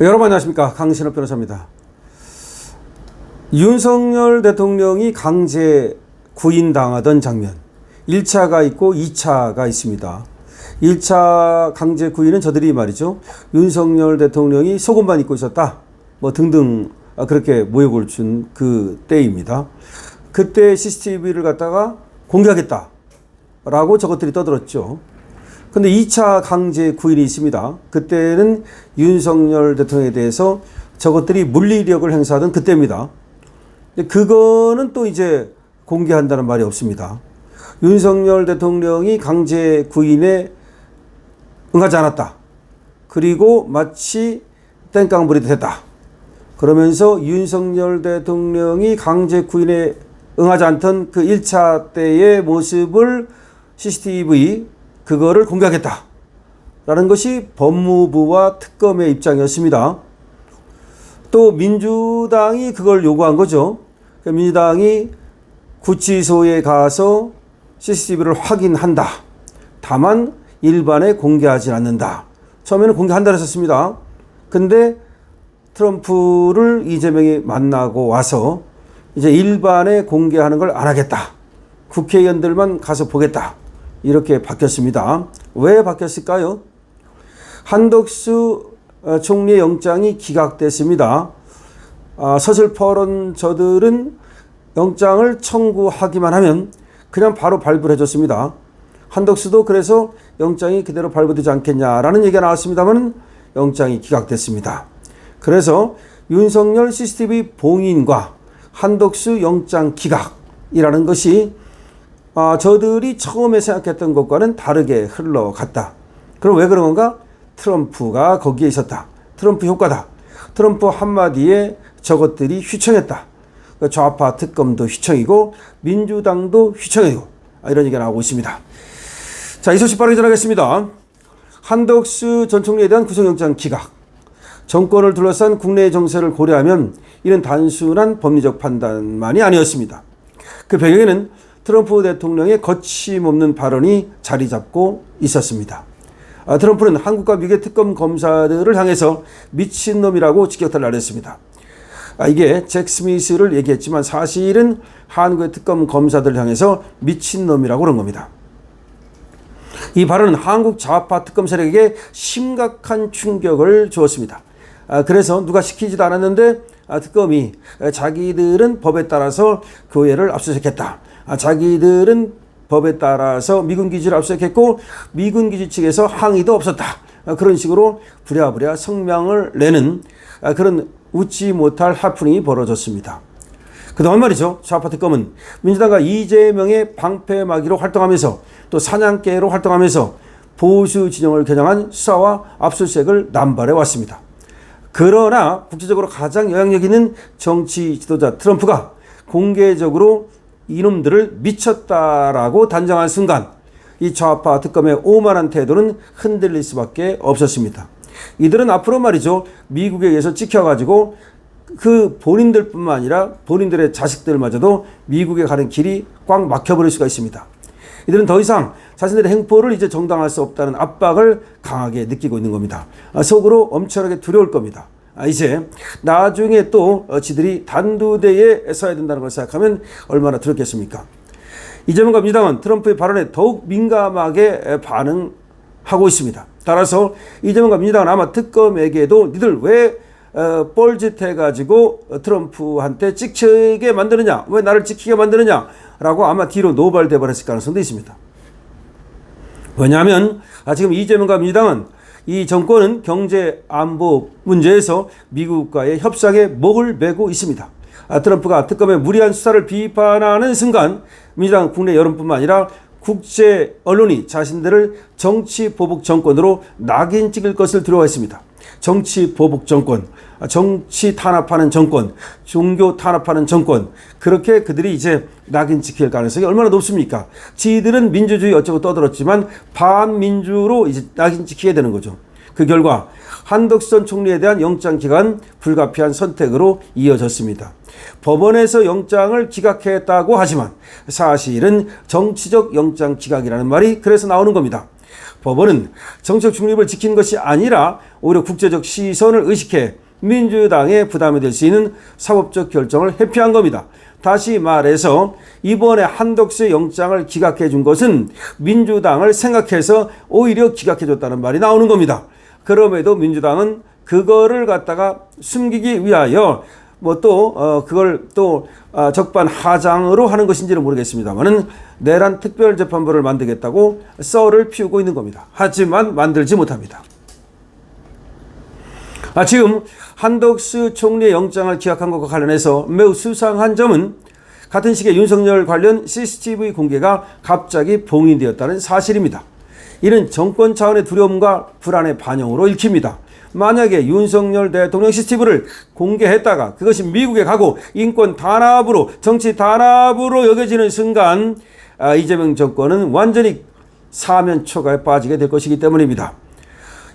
여러분 안녕하십니까, 강신업 변호사입니다. 윤석열 대통령이 강제 구인당하던 장면, 1차가 있고 2차가 있습니다. 1차 강제 구인은 저들이 말이죠, 윤석열 대통령이 속옷만 입고 있었다 뭐 등등 그렇게 모욕을 준 그 때입니다. 그때 CCTV를 갖다가 공개하겠다 라고 저것들이 떠들었죠. 근데 2차 강제 구인이 있습니다. 그때는 윤석열 대통령에 대해서 저것들이 물리력을 행사하던 그때입니다. 그거는 또 이제 공개한다는 말이 없습니다. 윤석열 대통령이 강제 구인에 응하지 않았다. 그리고 마치 땡깡부리 됐다. 그러면서 윤석열 대통령이 강제 구인에 응하지 않던 그 1차 때의 모습을 CCTV 그거를 공개하겠다 라는 것이 법무부와 특검의 입장이었습니다. 또 민주당이 그걸 요구한 거죠. 민주당이 구치소에 가서 CCTV를 확인한다. 다만 일반에 공개하지 않는다. 처음에는 공개한다 했었습니다. 근데 트럼프를 이재명이 만나고 와서 이제 일반에 공개하는 걸 안 하겠다. 국회의원들만 가서 보겠다. 이렇게 바뀌었습니다. 왜 바뀌었을까요? 한덕수 총리의 영장이 기각됐습니다. 서슬퍼런 저들은 영장을 청구하기만 하면 그냥 바로 발부를 해줬습니다. 한덕수도 그래서 영장이 그대로 발부되지 않겠냐라는 얘기가 나왔습니다만 영장이 기각됐습니다. 그래서 윤석열 CCTV 봉인과 한덕수 영장 기각이라는 것이 저들이 처음에 생각했던 것과는 다르게 흘러갔다. 그럼 왜 그런 건가? 트럼프가 거기에 있었다. 트럼프 효과다. 트럼프 한마디에 저것들이 휘청했다. 좌파 특검도 휘청이고 민주당도 휘청이고 이런 얘기가 나오고 있습니다. 자, 이 소식 빠르게 전하겠습니다. 한덕수 전 총리에 대한 구속영장 기각. 정권을 둘러싼 국내 정세를 고려하면 이는 단순한 법리적 판단만이 아니었습니다. 그 배경에는 트럼프 대통령의 거침없는 발언이 자리 잡고 있었습니다. 트럼프는 한국과 미국의 특검 검사들을 향해서 미친놈이라고 직격탄을 날렸습니다. 이게 잭 스미스를 얘기했지만 사실은 한국의 특검 검사들을 향해서 미친놈이라고 그런 겁니다. 이 발언은 한국 좌파 특검 세력에게 심각한 충격을 주었습니다. 그래서 누가 시키지도 않았는데 특검이 자기들은 법에 따라서 교회를 압수수색했다. 자기들은 법에 따라서 미군 기지를 압수수색했고 미군 기지 측에서 항의도 없었다. 그런 식으로 부랴부랴 성명을 내는 그런 웃지 못할 해프닝이 벌어졌습니다. 그동안 말이죠, 좌파 특검은 민주당과 이재명의 방패막이로 활동하면서 또 사냥개로 활동하면서 보수 진영을 겨냥한 수사와 압수수색을 남발해 왔습니다. 그러나 국제적으로 가장 영향력 있는 정치 지도자 트럼프가 공개적으로 이놈들을 미쳤다라고 단정한 순간 이 좌파 특검의 오만한 태도는 흔들릴 수밖에 없었습니다. 이들은 앞으로 말이죠, 미국에 의해서 찍혀가지고 그 본인들뿐만 아니라 본인들의 자식들마저도 미국에 가는 길이 꽉 막혀버릴 수가 있습니다. 이들은 더 이상 자신들의 행포를 이제 정당할 수 없다는 압박을 강하게 느끼고 있는 겁니다. 속으로 엄청나게 두려울 겁니다. 이제 나중에 또 지들이 단두대에 서야 된다는 걸 생각하면 얼마나 두렵겠습니까? 이재명과 민주당은 트럼프의 발언에 더욱 민감하게 반응하고 있습니다. 따라서 이재명과 민주당은 아마 특검에게도 니들 왜 뻘짓해가지고 트럼프한테 찍히게 만드느냐, 왜 나를 찍히게 만드느냐 라고 아마 뒤로 노발대 버렸을 가능성도 있습니다. 왜냐하면 지금 이재명과 민주당은 이 정권은 경제 안보 문제에서 미국과의 협상에 목을 매고 있습니다. 트럼프가 특검의 무리한 수사를 비판하는 순간 민주당 국내 여론뿐만 아니라 국제 언론이 자신들을 정치 보복 정권으로 낙인 찍을 것을 두려워했습니다. 정치 보복 정권, 정치 탄압하는 정권, 종교 탄압하는 정권, 그렇게 그들이 이제 낙인 찍힐 가능성이 얼마나 높습니까? 지들은 민주주의 어쩌고 떠들었지만 반민주로 이제 낙인 찍히게 되는 거죠. 그 결과 한덕수 전 총리에 대한 영장 기각은 불가피한 선택으로 이어졌습니다. 법원에서 영장을 기각했다고 하지만 사실은 정치적 영장 기각이라는 말이 그래서 나오는 겁니다. 법원은 정책 중립을 지킨 것이 아니라 오히려 국제적 시선을 의식해 민주당의 부담이 될 수 있는 사법적 결정을 회피한 겁니다. 다시 말해서 이번에 한덕수의 영장을 기각해 준 것은 민주당을 생각해서 오히려 기각해 줬다는 말이 나오는 겁니다. 그럼에도 민주당은 그거를 갖다가 숨기기 위하여 그걸 적반하장으로 하는 것인지는 모르겠습니다만은 내란 특별재판부를 만들겠다고 썰을 피우고 있는 겁니다. 하지만 만들지 못합니다. 지금 한덕수 총리의 영장을 기각한 것과 관련해서 매우 수상한 점은 같은 시기에 윤석열 관련 CCTV 공개가 갑자기 봉인되었다는 사실입니다. 이는 정권 차원의 두려움과 불안의 반영으로 읽힙니다. 만약에 윤석열 대통령 CCTV를 공개했다가 그것이 미국에 가고 인권 단합으로 정치 단합으로 여겨지는 순간 이재명 정권은 완전히 사면 초가에 빠지게 될 것이기 때문입니다.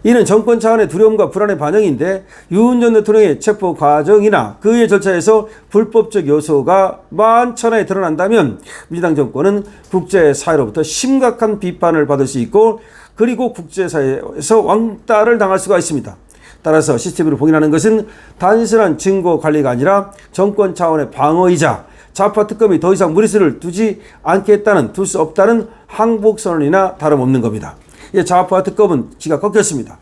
이는 정권 차원의 두려움과 불안의 반영인데 윤 전 대통령의 체포 과정이나 그의 절차에서 불법적 요소가 만천하에 드러난다면 민주당 정권은 국제사회로부터 심각한 비판을 받을 수 있고 그리고 국제사회에서 왕따를 당할 수가 있습니다. 따라서 CCTV를 봉인하는 것은 단순한 증거 관리가 아니라 정권 차원의 방어이자 좌파 특검이 더 이상 무리수를 두지 않겠다는, 둘 수 없다는 항복선언이나 다름없는 겁니다. 좌파 특검은 기가 꺾였습니다.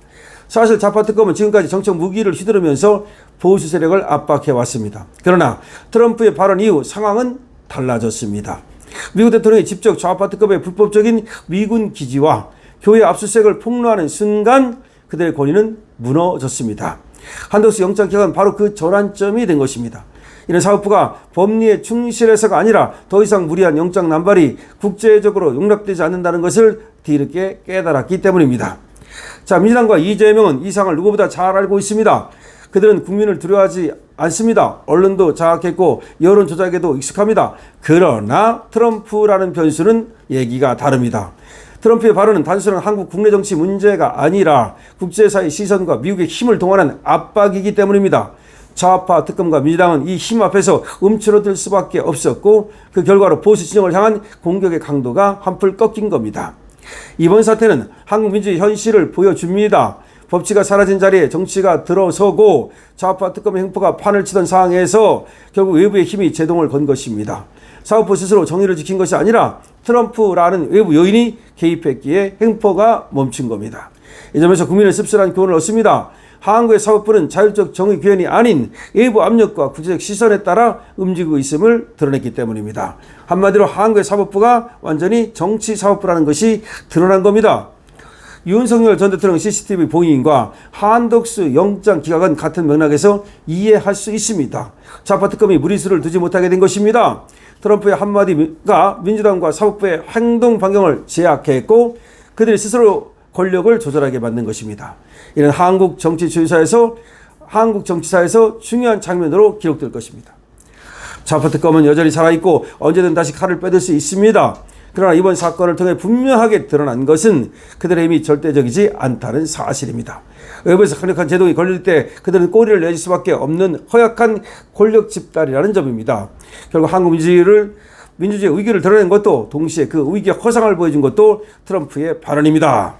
사실 좌파 특검은 지금까지 정책 무기를 휘두르면서 보수 세력을 압박해 왔습니다. 그러나 트럼프의 발언 이후 상황은 달라졌습니다. 미국 대통령이 직접 좌파 특검의 불법적인 미군 기지와 교회 압수수색을 폭로하는 순간 그들의 권위는 무너졌습니다. 한덕수 영장 기각은 바로 그 전환점이 된 것입니다. 이는 사법부가 법리에 충실해서가 아니라 더 이상 무리한 영장 남발이 국제적으로 용납되지 않는다는 것을 뒤늦게 깨달았기 때문입니다. 자, 민주당과 이재명은 이 상을 누구보다 잘 알고 있습니다. 그들은 국민을 두려워하지 않습니다. 언론도 장악했고 여론 조작에도 익숙합니다. 그러나 트럼프라는 변수는 얘기가 다릅니다. 트럼프의 발언은 단순한 한국 국내 정치 문제가 아니라 국제사회 시선과 미국의 힘을 동원한 압박이기 때문입니다. 좌파 특검과 민주당은 이 힘 앞에서 움츠러들 수밖에 없었고 그 결과로 보수 진영을 향한 공격의 강도가 한풀 꺾인 겁니다. 이번 사태는 한국 민주주의 현실을 보여줍니다. 법치가 사라진 자리에 정치가 들어서고 좌파 특검의 횡포가 판을 치던 상황에서 결국 외부의 힘이 제동을 건 것입니다. 사법부 스스로 정의를 지킨 것이 아니라 트럼프라는 외부 요인이 개입했기에 횡포가 멈춘 겁니다. 이 점에서 국민의 씁쓸한 교훈을 얻습니다. 한국의 사법부는 자율적 정의 규현이 아닌 외부 압력과 국제적 시선에 따라 움직이고 있음을 드러냈기 때문입니다. 한마디로 한국의 사법부가 완전히 정치 사법부라는 것이 드러난 겁니다. 윤석열 전 대통령 CCTV 봉인과 한덕수 영장 기각은 같은 맥락에서 이해할 수 있습니다. 좌파 특검이 무리수를 두지 못하게 된 것입니다. 트럼프의 한마디가 민주당과 사법부의 행동 반경을 제약했고 그들이 스스로 권력을 조절하게 만든 것입니다. 이는 한국 정치사에서 중요한 장면으로 기록될 것입니다. 좌파 특검은 여전히 살아있고 언제든 다시 칼을 빼들 수 있습니다. 그러나 이번 사건을 통해 분명하게 드러난 것은 그들의 힘이 절대적이지 않다는 사실입니다. 외부에서 강력한 제동이 걸릴 때 그들은 꼬리를 내줄 수밖에 없는 허약한 권력 집단이라는 점입니다. 결국 한국 민주주의 위기를 드러낸 것도 동시에 그 위기의 허상을 보여준 것도 트럼프의 발언입니다.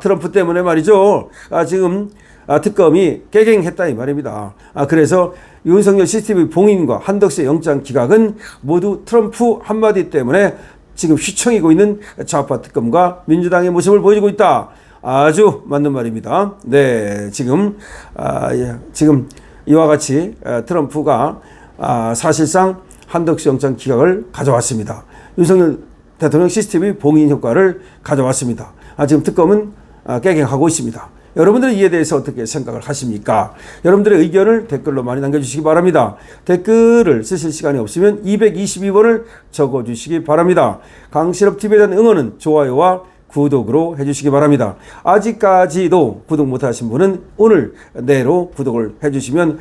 트럼프 때문에 말이죠. 지금 특검이 깨갱했다 이 말입니다. 그래서 윤석열 CCTV 봉인과 한덕수의 영장 기각은 모두 트럼프 한마디 때문에 지금 휘청이고 있는 좌파 특검과 민주당의 모습을 보여주고 있다. 아주 맞는 말입니다. 네, 지금 이와 같이 트럼프가 사실상 한덕수 영장 기각을 가져왔습니다. 윤석열 대통령 CCTV 봉인 효과를 가져왔습니다. 지금 특검은 깨갱하고 있습니다. 여러분들은 이에 대해서 어떻게 생각을 하십니까? 여러분들의 의견을 댓글로 많이 남겨주시기 바랍니다. 댓글을 쓰실 시간이 없으면 222번을 적어주시기 바랍니다. 강실업TV에 대한 응원은 좋아요와 구독으로 해주시기 바랍니다. 아직까지도 구독 못하신 분은 오늘 내로 구독을 해주시면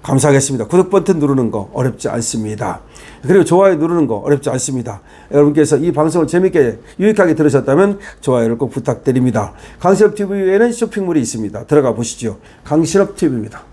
감사하겠습니다. 구독 버튼 누르는 거 어렵지 않습니다. 그리고 좋아요 누르는 거 어렵지 않습니다. 여러분께서 이 방송을 재밌게 유익하게 들으셨다면 좋아요를 꼭 부탁드립니다. 강실업TV에는 쇼핑몰이 있습니다. 들어가 보시죠. 강실업TV입니다.